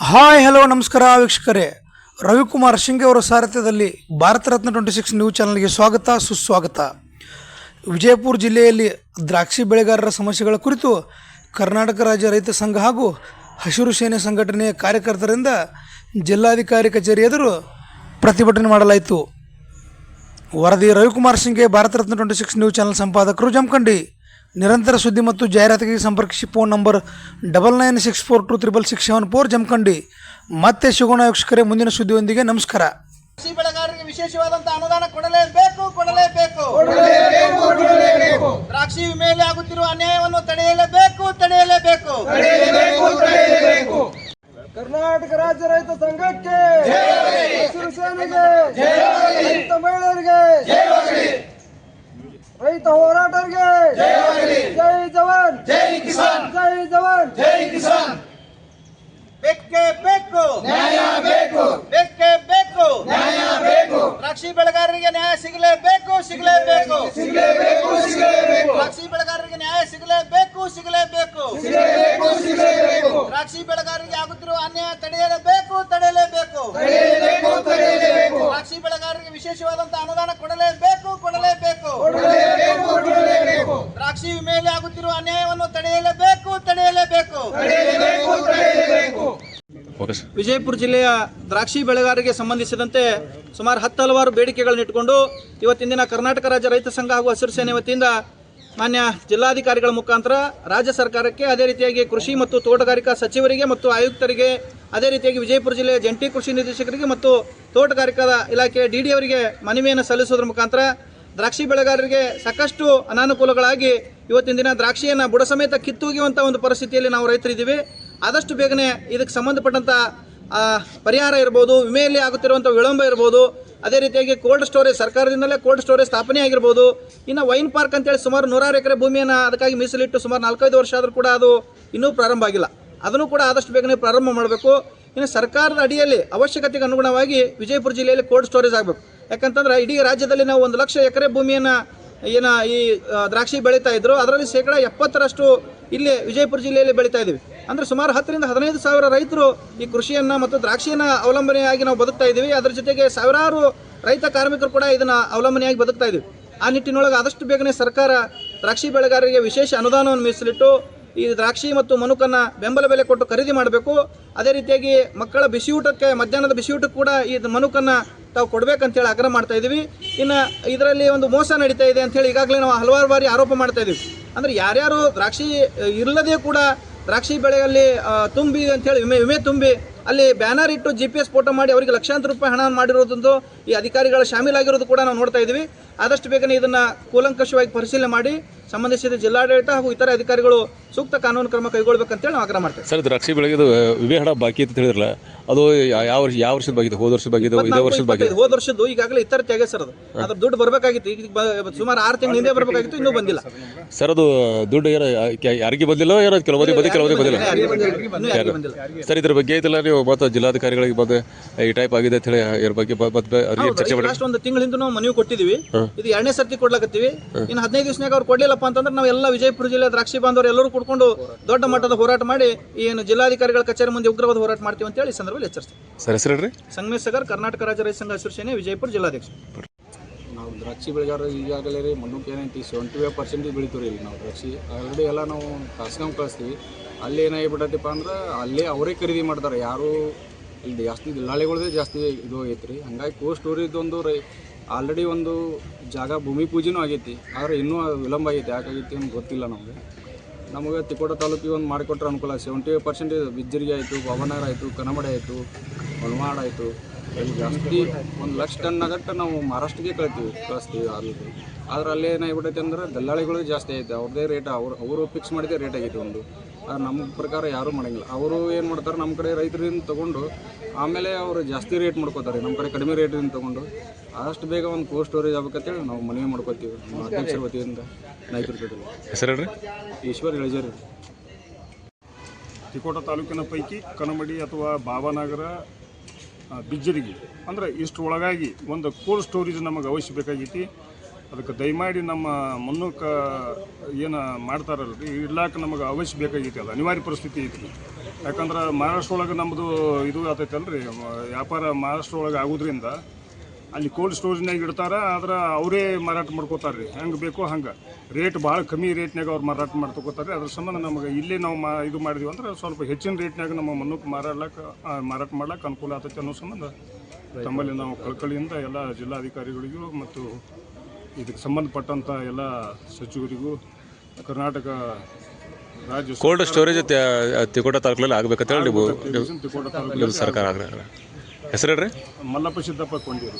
Hi hello ನಮಸ್ಕಾರ ವೀಕ್ಷಕರೇ, ರವಿಕುಮಾರ್ ಶಿಂಗೆ ಅವರ ಸಾರಥ್ಯದಲ್ಲಿ ಭಾರತ ರತ್ನ 26 ನ್ಯೂಸ್ ಚಾನಲ್ಗೆ ಸ್ವಾಗತ ಸುಸ್ವಾಗತ. ವಿಜಯಪುರ ಜಿಲ್ಲೆಯಲ್ಲಿ ದ್ರಾಕ್ಷಿ ಬೆಳೆಗಾರರ ಸಮಸ್ಯೆಗಳ ಕುರಿತು ಕರ್ನಾಟಕ ರಾಜ್ಯ ರೈತ ಸಂಘ ಹಾಗೂ ಹಸಿರು ಸೇನೆ ಸಂಘಟನೆಯ ಕಾರ್ಯಕರ್ತರಿಂದ ಜಿಲ್ಲಾಧಿಕಾರಿ ಕಚೇರಿ ಎದುರು ಪ್ರತಿಭಟನೆ ಮಾಡಲಾಯಿತು. ವರದಿ ರವಿಕುಮಾರ್ ಶಿಂಗೆ, ಭಾರತ ರತ್ನ 26 ನ್ಯೂಸ್ ಚಾನಲ್ ಸಂಪಾದಕರು, ಜಮಖಂಡಿ. ನಿರಂತರ ಸುದ್ದಿ ಮತ್ತು ಜಾಹೀರಾತಿಗೆ ಸಂಪರ್ಕಿಸಿ. Phone number 9964236674 Jamkhandi. ಮತ್ತೆ ಸಿಗೋಣ ವೀಕ್ಷಕರೇ ಮುಂದಿನ ಸುದ್ದಿಯೊಂದಿಗೆ. ನಮಸ್ಕಾರ. ಕೃಷಿ ಬೆಳೆಗಾರರಿಗೆ ವಿಶೇಷವಾದಂತಹ ಅನುದಾನ ಕೊಡಲೇಬೇಕು. ದ್ರಾಕ್ಷಿ ವಿಮೆಯಲ್ಲಿ ಆಗುತ್ತಿರುವ ಅನ್ಯಾಯವನ್ನು ತಡೆಯಲೇಬೇಕು. ಕರ್ನಾಟಕ ರಾಜ್ಯ ರೈತ ಸಂಘಕ್ಕೆ, ಹಸಿರು ಸೇನೆಗೆ, ರೈತ ಮಹಿಳೆಯರಿಗೆ, ರೈತ ಹೋರಾಟರಿಗೆ ಜೈ ಜವಾನ್, ಜೈ ಕಿಸಾನ್, ಜೈ ಜವಾನ್, ಜೈ ಕಿಸಾನ್. ಬೇಕೇ ಬೇಕು ನ್ಯಾಯ ಬೇಕು. ದ್ರಾಕ್ಷಿ ಬೆಳೆಗಾರರಿಗೆ ನ್ಯಾಯ ಸಿಗಲೇಬೇಕು. ದ್ರಾಕ್ಷಿ ಬೆಳೆಗಾರರಿಗೆ ನ್ಯಾಯ ಸಿಗಲೇಬೇಕು. ದ್ರಾಕ್ಷಿ ಬೆಳೆಗಾರರಿಗೆ ಆಗುತ್ತಿರುವ ಅನ್ಯಾಯ ತಡೆಯಲೇಬೇಕು. ದ್ರಾಕ್ಷಿ ಬೆಳೆಗಾರರಿಗೆ ವಿಶೇಷವಾದಂತಹ ಅನುದಾನ ಕೊಡಲೇಬೇಕು. ದ್ರಾಕ್ಷಿ ವಿಮೆಯಲ್ಲಿ ಆಗುತ್ತಿರುವ ಅನ್ಯಾಯವನ್ನು ತಡೆಯಲೇಬೇಕು. ವಿಜಯಪುರ ಜಿಲ್ಲೆಯ ದ್ರಾಕ್ಷಿ ಬೆಳೆಗಾರರಿಗೆ ಸಂಬಂಧಿಸಿದಂತೆ ಸುಮಾರು 10 ಹಲವಾರು ಬೇಡಿಕೆಗಳನ್ನು ಇಟ್ಟುಕೊಂಡು ಇವತ್ತಿನ ದಿನ ಕರ್ನಾಟಕ ರಾಜ್ಯ ರೈತ ಸಂಘ ಹಾಗೂ ಹಸಿರು ಸೇನೆ ವತಿಯಿಂದ ಮಾನ್ಯ ಜಿಲ್ಲಾಧಿಕಾರಿಗಳ ಮುಖಾಂತರ ರಾಜ್ಯ ಸರ್ಕಾರಕ್ಕೆ, ಅದೇ ರೀತಿಯಾಗಿ ಕೃಷಿ ಮತ್ತು ತೋಟಗಾರಿಕಾ ಸಚಿವರಿಗೆ ಮತ್ತು ಆಯುಕ್ತರಿಗೆ, ಅದೇ ರೀತಿಯಾಗಿ ವಿಜಯಪುರ ಜಿಲ್ಲೆಯ ಜಂಟಿ ಕೃಷಿ ನಿರ್ದೇಶಕರಿಗೆ ಮತ್ತು ತೋಟಗಾರಿಕಾ ಇಲಾಖೆ DD ಅವರಿಗೆ ಮನವಿಯನ್ನು ಸಲ್ಲಿಸುವುದರ ಮುಖಾಂತರ ದ್ರಾಕ್ಷಿ ಬೆಳೆಗಾರರಿಗೆ ಸಾಕಷ್ಟು ಅನಾನುಕೂಲಗಳಾಗಿ ಇವತ್ತಿನ ದಿನ ದ್ರಾಕ್ಷಿಯನ್ನು ಬುಡ ಸಮೇತ ಕಿತ್ತೂಗುವಂಥ ಒಂದು ಪರಿಸ್ಥಿತಿಯಲ್ಲಿ ನಾವು ರೈತರಿದ್ದೀವಿ. ಆದಷ್ಟು ಬೇಗನೆ ಇದಕ್ಕೆ ಸಂಬಂಧಪಟ್ಟಂಥ ಪರಿಹಾರ ಇರ್ಬೋದು, ವಿಮೆಯಲ್ಲಿ ಆಗುತ್ತಿರುವಂಥ ವಿಳಂಬ ಇರ್ಬೋದು, ಅದೇ ರೀತಿಯಾಗಿ ಕೋಲ್ಡ್ ಸ್ಟೋರೇಜ್, ಸರ್ಕಾರದಿಂದಲೇ ಕೋಲ್ಡ್ ಸ್ಟೋರೇಜ್ ಸ್ಥಾಪನೆ ಆಗಿರ್ಬೋದು. ಇನ್ನು ವೈನ್ ಪಾರ್ಕ್ ಅಂತೇಳಿ ಸುಮಾರು 106 ಎಕರೆ ಭೂಮಿಯನ್ನು ಅದಕ್ಕಾಗಿ ಮೀಸಲಿಟ್ಟು ಸುಮಾರು 4-5 ವರ್ಷ ಆದರೂ ಕೂಡ ಅದು ಇನ್ನೂ ಪ್ರಾರಂಭ ಆಗಿಲ್ಲ. ಅದನ್ನು ಕೂಡ ಆದಷ್ಟು ಬೇಗನೆ ಪ್ರಾರಂಭ ಮಾಡಬೇಕು. ಇನ್ನು ಸರ್ಕಾರದ ಅಡಿಯಲ್ಲಿ ಅವಶ್ಯಕತೆಗೆ ಅನುಗುಣವಾಗಿ ವಿಜಯಪುರ ಜಿಲ್ಲೆಯಲ್ಲಿ ಕೋಲ್ಡ್ ಸ್ಟೋರೇಜ್ ಆಗಬೇಕು. ಯಾಕಂತಂದ್ರೆ ಇಡೀ ರಾಜ್ಯದಲ್ಲಿ ನಾವು 1 ಲಕ್ಷ ಎಕರೆ ಭೂಮಿಯನ್ನು ಈ ದ್ರಾಕ್ಷಿ ಬೆಳೀತಾ ಇದ್ರು, ಅದರಲ್ಲಿ 70% ಇಲ್ಲಿ ವಿಜಯಪುರ ಜಿಲ್ಲೆಯಲ್ಲಿ ಬೆಳೀತಾ ಇದ್ದೀವಿ. ಅಂದರೆ ಸುಮಾರು 10ರಿಂದ 15 ಸಾವಿರ ರೈತರು ಈ ಕೃಷಿಯನ್ನು ಮತ್ತು ದ್ರಾಕ್ಷಿಯನ್ನು ಅವಲಂಬನೆಯಾಗಿ ನಾವು ಬದುಕ್ತಾ ಇದ್ದೀವಿ. ಅದರ ಜೊತೆಗೆ ಸಾವಿರಾರು ರೈತ ಕಾರ್ಮಿಕರು ಕೂಡ ಇದನ್ನು ಅವಲಂಬನೆಯಾಗಿ ಬದುಕ್ತಾ ಇದ್ದೀವಿ. ಆ ನಿಟ್ಟಿನೊಳಗೆ ಆದಷ್ಟು ಬೇಗನೆ ಸರ್ಕಾರ ದ್ರಾಕ್ಷಿ ಬೆಳೆಗಾರರಿಗೆ ವಿಶೇಷ ಅನುದಾನವನ್ನು ಮೀಸಲಿಟ್ಟು ಈ ದ್ರಾಕ್ಷಿ ಮತ್ತು ಮನುಕನ್ನು ಬೆಂಬಲ ಬೆಲೆ ಕೊಟ್ಟು ಖರೀದಿ ಮಾಡಬೇಕು. ಅದೇ ರೀತಿಯಾಗಿ ಮಕ್ಕಳ ಬಿಸಿಯೂಟಕ್ಕೆ, ಮಧ್ಯಾಹ್ನದ ಬಿಸಿಯೂಟಕ್ಕೆ ಕೂಡ ಈ ಮನುಕನ್ನು ತಾವು ಕೊಡಬೇಕಂತೇಳಿ ಆಗ್ರಹ ಮಾಡ್ತಾ ಇದ್ದೀವಿ. ಇನ್ನು ಇದರಲ್ಲಿ ಒಂದು ಮೋಸ ನಡೀತಾ ಇದೆ ಅಂಥೇಳಿ ಈಗಾಗಲೇ ನಾವು ಹಲವಾರು ಬಾರಿ ಆರೋಪ ಮಾಡ್ತಾ ಇದ್ದೀವಿ. ಅಂದರೆ ಯಾರ್ಯಾರು ದ್ರಾಕ್ಷಿ ಇಲ್ಲದೇ ಕೂಡ ದ್ರಾಕ್ಷಿ ಬೆಳೆಯಲ್ಲಿ ತುಂಬಿ ಅಂಥೇಳಿ ವಿಮೆ ತುಂಬಿ ಅಲ್ಲಿ ಬ್ಯಾನರ್ ಇಟ್ಟು GPS ಫೋಟೋ ಮಾಡಿ ಅವರಿಗೆ ಲಕ್ಷಾಂತರ ರೂಪಾಯಿ ಹಣ ಮಾಡಿರೋದಂದು ಈ ಅಧಿಕಾರಿಗಳು ಶಾಮೀಲಾಗಿರೋದು ಕೂಡ ನಾವು ನೋಡ್ತಾ ಇದ್ದೀವಿ. ಆದಷ್ಟು ಬೇಗನೆ ಇದನ್ನು ಕೂಲಂಕಷವಾಗಿ ಪರಿಶೀಲನೆ ಮಾಡಿ ಸಂಬಂಧಿಸಿದ ಜಿಲ್ಲಾಡಳಿತ ಹಾಗೂ ಇತರೆ ಅಧಿಕಾರಿಗಳು ಸೂಕ್ತ ಕಾನೂನು ಕ್ರಮ ಕೈಗೊಳ್ಳಬೇಕಂತೇಳಿ ನಾವು ಆಗ್ರಹ ಮಾಡ್ತೇವೆ. ಸರ್, ದ್ರಾಕ್ಷಿ ಬೆಳೆಗೆ ವಿಮೆ ಹಣ ಬಾಕಿ ಅಂತ ಹೇಳಿದ್ರಲ್ಲ, ಅದು ಯಾವ ವರ್ಷದ ಬಾಗಿದೆ? ಹೋದ ವರ್ಷದ ಬಾಗಿದೆ, ಇದೇ ವರ್ಷದ ಬಾಗಿದೆ? ಹೋದ ವರ್ಷದ್ದು ಈಗಾಗಲೇ ಇತರ ತ್ಯಾಗ ಸರ್, ಅದು ಅದ್ರ ದುಡ್ಡು ಬರಬೇಕಾಗಿತ್ತು. ಈಗ ಸುಮಾರು 6 ತಿಂಗಳ ಹಿಂದೆ ಬರಬೇಕಾಗಿತ್ತು, ಇನ್ನೂ ಬಂದಿಲ್ಲ ಸರ್. ಅದು ದುಡ್ಡು ಯಾರಿಗೆ ಬಂದಿಲ್ಲ, ಏನೋ ಕೆಲವರಿಗೆ ಬಂದಿಲ್ಲ ಸರ್. ಇದ್ರ ಬಗ್ಗೆ ಐತಲ್ಲ, ನೀವು ಮತ್ತೆ ಜಿಲ್ಲಾಧಿಕಾರಿಗಳಿಗೆ ಬಂದು ಈ ಟೈಪ್ ಆಗಿದೆ ಅಂತ ಹೇಳಿ ಇದ್ರ ಬಗ್ಗೆ ಚರ್ಚೆ ಮಾಡಿ ಲಾಸ್ಟ್ 1 ತಿಂಗಳ ಹಿಂದೆ ನಾವು ಮನವಿ ಕೊಟ್ಟಿದ್ದೀವಿ. ಇದು 2ನೇ ಸರ್ತಿ ಕೊಡ್ಲಾಕತ್ತೀವಿ. ಇನ್ನು 15 ದಿವಸನಾಗ ಅವ್ರು ಕೊಡ್ಲಿಲ್ಲಪ್ಪ ಅಂತಂದ್ರೆ ನಾವು ಎಲ್ಲ ವಿಜಯಪುರ ಜಿಲ್ಲೆ ದ್ರಾಕ್ಷಿ ಬಾಂಧವರು ಎಲ್ಲರೂ ಕೂಡ್ಕೊಂಡು ದೊಡ್ಡ ಮಟ್ಟದ ಹೋರಾಟ ಮಾಡಿ ಏನು ಜಿಲ್ಲಾಧಿಕಾರಿಗಳ ಕಚೇರಿ ಮುಂದೆ ಉಗ್ರವಾದ ಹೋರಾಟ ಮಾಡ್ತೀವಿ ಅಂತ ಹೇಳಿ ಈ ಸಂದರ್ಭದಲ್ಲಿ ಎಚ್ಚರಿಸ್ತೀವಿ. ಸರ್, ಹೆಸರು ಹೇಳ್ರಿ? ಸಂಗಮೇಶ್ ಸಾಗರ್, ಕರ್ನಾಟಕ ರಾಜ್ಯ ರೈತ ಸಂಘ ಹಸಿರು ಸೇನೆ, ವಿಜಯಪುರ ಜಿಲ್ಲಾಧ್ಯಕ್ಷ. ನಾವು ದ್ರಾಕ್ಷಿ ಬೆಳೆಗಾರರು ಈಗಾಗಲೇ ರೀ ಮಣ್ಣಕ್ಕೆ ಏನೈತಿ 75% ಬೆಳಿತೀವಿ ರೀ. ನಾವು ದ್ರಾಕ್ಷಿ ಆಲ್ರೆಡಿ ಎಲ್ಲ ನಾವು ಕಾಸ್ಕೊಂಡ್ ಕಳಿಸ್ತೀವಿ. ಅಲ್ಲಿ ಏನಾಗಿಬಿಟ್ಟೈತಿಪ್ಪ ಅಂದ್ರೆ ಅಲ್ಲೇ ಅವರೇ ಖರೀದಿ ಮಾಡ್ತಾರೆ. ಯಾರು ಇಲ್ಲಿ ಜಾಸ್ತಿ ದಿಲ್ಲಾಳಿಗಳದೇ ಜಾಸ್ತಿ ಇದು ಆಗೈತೆ ರೀ. ಹಂಗಾಗಿ ಕೋಲ್ಡ್ ಸ್ಟೋರೇಜ್ದೊಂದು ಆಲ್ರೆಡಿ ಒಂದು ಜಾಗ ಭೂಮಿ ಪೂಜೆನೂ ಆಗೈತಿ, ಆದರೆ ಇನ್ನೂ ವಿಳಂಬ ಆಗೈತಿ. ಯಾಕಾಗೈತಿ ಅಂತ ಗೊತ್ತಿಲ್ಲ ನಮಗೆ ತಿಕೋಟ ತಾಲೂಕಿಗೆ ಒಂದು ಮಾಡಿಕೊಟ್ರೆ ಅನುಕೂಲ. 75% ಬಿಜ್ಜರಿಗೆ ಆಯಿತು, ಬಾಬನಗರ ಆಯಿತು, ಕನಮಡೆ ಆಯಿತು, ಹೊಲಮಾಡ ಆಯಿತು, ಇಲ್ಲಿ ಜಾಸ್ತಿ 1 ಲಕ್ಷ ಟನ್ ಆಗಟ್ಟು ನಾವು ಮಹಾರಾಷ್ಟ್ರಕ್ಕೆ ಕಳಿಸ್ತೀವಿ ಆಲ್ರೆಡಿ. ಆದ್ರೆ ಅಲ್ಲೇ ಏನಾಗ್ಬಿಟ್ಟೈತೆ ಅಂದ್ರೆ ದಲ್ಲಾಳಿಗಳು ಜಾಸ್ತಿ ಐತೆ, ಅವ್ರದ್ದೇ ರೇಟ್ ಅವರು ಫಿಕ್ಸ್ ಮಾಡಿದ್ದೇ ರೇಟ್ ಆಗೈತಿ ಒಂದು. ಆದ್ರೆ ನಮ್ಮ ಪ್ರಕಾರ ಯಾರೂ ಮಾಡೋಂಗಿಲ್ಲ. ಅವರು ಏನು ಮಾಡ್ತಾರೆ, ನಮ್ಮ ಕಡೆ ರೈತರಿಂದ ತೊಗೊಂಡು ಆಮೇಲೆ ಅವರು ಜಾಸ್ತಿ ರೇಟ್ ಮಾಡ್ಕೋತಾರೆ, ನಮ್ಮ ಕಡೆ ಕಡಿಮೆ ರೇಟಿಂದ ತೊಗೊಂಡು. ಆದಷ್ಟು ಬೇಗ ಒಂದು ಕೋಲ್ಡ್ ಸ್ಟೋರೇಜ್ ಆಗ್ಬೇಕಂತೇಳಿ ನಾವು ಮನವಿ ಮಾಡ್ಕೋತೀವಿ ನಮ್ಮ ಅಧ್ಯಕ್ಷರ ವತಿಯಿಂದ. ನಾಯಕರುಗಳಲ್ಲಿ ಹೆಸರು ಹೇಳ್ರಿ? ಈಶ್ವರ್ ಇಳಜೇರಿ. ತಿಕೋಟ ತಾಲೂಕಿನ ಪೈಕಿ ಕನಮಡಿ ಅಥವಾ ಬಾಬಾನಗರ, ಬಿಜ್ಜರಿಗೆ ಅಂದರೆ ಇಷ್ಟರೊಳಗಾಗಿ ಒಂದು ಕೋಲ್ಡ್ ಸ್ಟೋರೇಜ್ ನಮಗೆ ಅವಶ್ಯ ಬೇಕಾಗೈತಿ. ಅದಕ್ಕೆ ದಯಮಾಡಿ ನಮ್ಮ ಮುನ್ನೂಕ ಏನು ಮಾಡ್ತಾರಲ್ರಿ ಇಡ್ಲಾಕ ನಮಗೆ ಅವಶ್ಯ ಬೇಕಾಗೈತಿ, ಅದು ಅನಿವಾರ್ಯ ಪರಿಸ್ಥಿತಿ ಐತಿ. ಯಾಕಂದ್ರೆ ಮಹಾರಾಷ್ಟ್ರ ಒಳಗೆ ನಮ್ಮದು ಇದು ಆತೈತಲ್ರಿ, ವ್ಯಾಪಾರ ಮಹಾರಾಷ್ಟ್ರ ಒಳಗೆ ಆಗೋದ್ರಿಂದ ಅಲ್ಲಿ ಕೋಲ್ಡ್ ಸ್ಟೋರೇಜ್ನಾಗ ಇಡ್ತಾರೆ, ಆದ್ರೆ ಅವರೇ ಮಾರಾಟ ಮಾಡ್ಕೋತಾರೆ ರೀ, ಹೆಂಗೆ ಬೇಕೋ ಹಂಗೆ ರೇಟ್ ಭಾಳ ಕಮ್ಮಿ ರೇಟ್ನಾಗ ಅವ್ರು ಮಾರಾಟ ಮಾಡ್ಕೋತಾರೆ. ಅದ್ರ ಸಂಬಂಧ ನಮಗೆ ಇಲ್ಲೇ ನಾವು ಇದು ಮಾಡಿದ್ವಿ ಅಂದ್ರೆ ಸ್ವಲ್ಪ ಹೆಚ್ಚಿನ ರೇಟ್ನಾಗ ನಮ್ಮ ಮಣ್ಣಕ್ಕೆ ಮಾರಾಟ ಮಾಡ್ಲಿಕ್ಕೆ ಅನುಕೂಲ ಆಗ್ತೈತೆ ಅನ್ನೋ ಸಂಬಂಧ ತಮ್ಮಲ್ಲಿ ನಾವು ಕಳಕಳಿಯಿಂದ ಎಲ್ಲ ಜಿಲ್ಲಾಧಿಕಾರಿಗಳಿಗೂ ಮತ್ತು ಇದಕ್ಕೆ ಸಂಬಂಧಪಟ್ಟಂಥ ಎಲ್ಲ ಸಚಿವರಿಗೂ ಕರ್ನಾಟಕ ರಾಜ್ಯ ಕೋಲ್ಡ್ ಸ್ಟೋರೇಜ್ ತಿಕೋಟ ತಾಲೂಕಲ್ಲಿ ಆಗ್ಬೇಕಂತೇಳಿ ನೀವು ತಿಕೋಟ ನಿಮ್ಮ ಸರ್ಕಾರ ಆಗ್ರಹ. ಹೆಸರು ಹೇಳ್ರಿ? ಮಲ್ಲಪ್ಪ ಸಿದ್ದಪ್ಪ ಕೊಂಡಿರು.